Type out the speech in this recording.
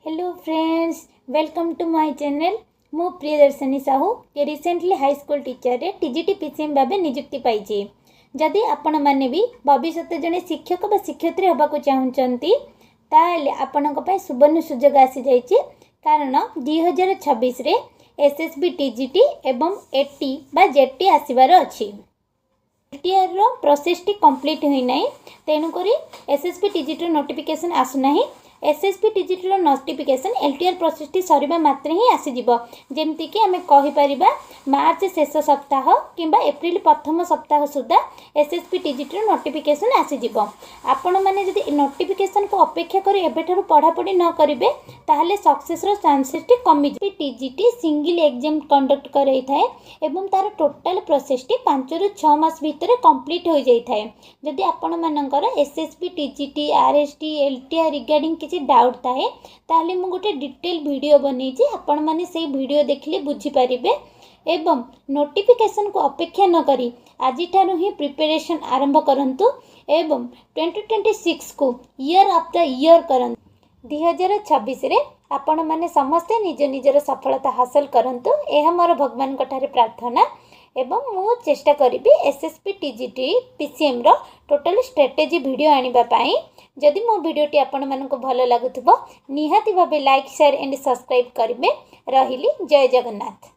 Hello friends, welcome to my channel. मु प्रियदर्शनी साहू ये recently high school teacher रे TGT PCM भाबे नियुक्ति पाइछि। जदि आपण माने भी भविष्य जने शिक्षक बा शिक्षयित्री होबाकू चाहुचंती ताले आपनक पय सुवर्ण सुजोग आसी जाइछि। कारण 2026 रे एसएसबी टीजीटी एवं एटी बा जेटी आसीबार अछि। एटीआर रो प्रोसेस टी कंप्लीट होई नै, तेनु करी एसएसबी टीजीटी नोटिफिकेशन आसु नाही। एसएसबी टीजीटी रो नोटिफिकेशन एलटीआर प्रोसेस टी सरीबा मात्र ही आसी जिवो। जेमति कि हमें कहि परिबा मार्च शेष सप्ताह किंबा एप्रिल प्रथम सप्ताह सुद्धा एसएसबी टीजीटी रो नोटिफिकेशन आसी जिवो। आपण माने जदि नोटिफिकेशन को अपेक्षा करी एबेठारु पढ़ा पढ़ी न करिवे ताहले सक्सेस रो चांसेस टी कमी जे। टीजीटी सिंगल एग्जाम कंडक्ट करई थाए एवं तार टोटल प्रोसेस टी 5 रु 6 मास भीतर कंप्लीट हो जाई थाए। जदि आपण मानकर SSB TGT RST LTR regarding किसी डाउट थाए ताहले मु गोटे डिटेल वीडियो बनई आपण माने सेही वीडियो देखिले बुझी पारिबे एवं नोटिफिकेशन को अपेक्षा न करी आज ठानु ही प्रिपरेशन आरंभ करंतु एवं 2026 को ईयर ऑफ द ईयर करंतु। 2026 रे आपण माने समस्ते निज निजर सफलता हासिल करंतु एहा मोर भगवान कठारे प्रार्थना। एवं मु चेष्टा करी एसएसबी टीजीटी पीसीएम रो टोटल स्ट्रेटेजी वीडियो आनिबा पाई। जदि मो वीडियोटी आपण मानक भल लागुथबो निहाती भाबे लाइक शेयर एंड सब्सक्राइब करिवे। रहिली जय जगन्नाथ।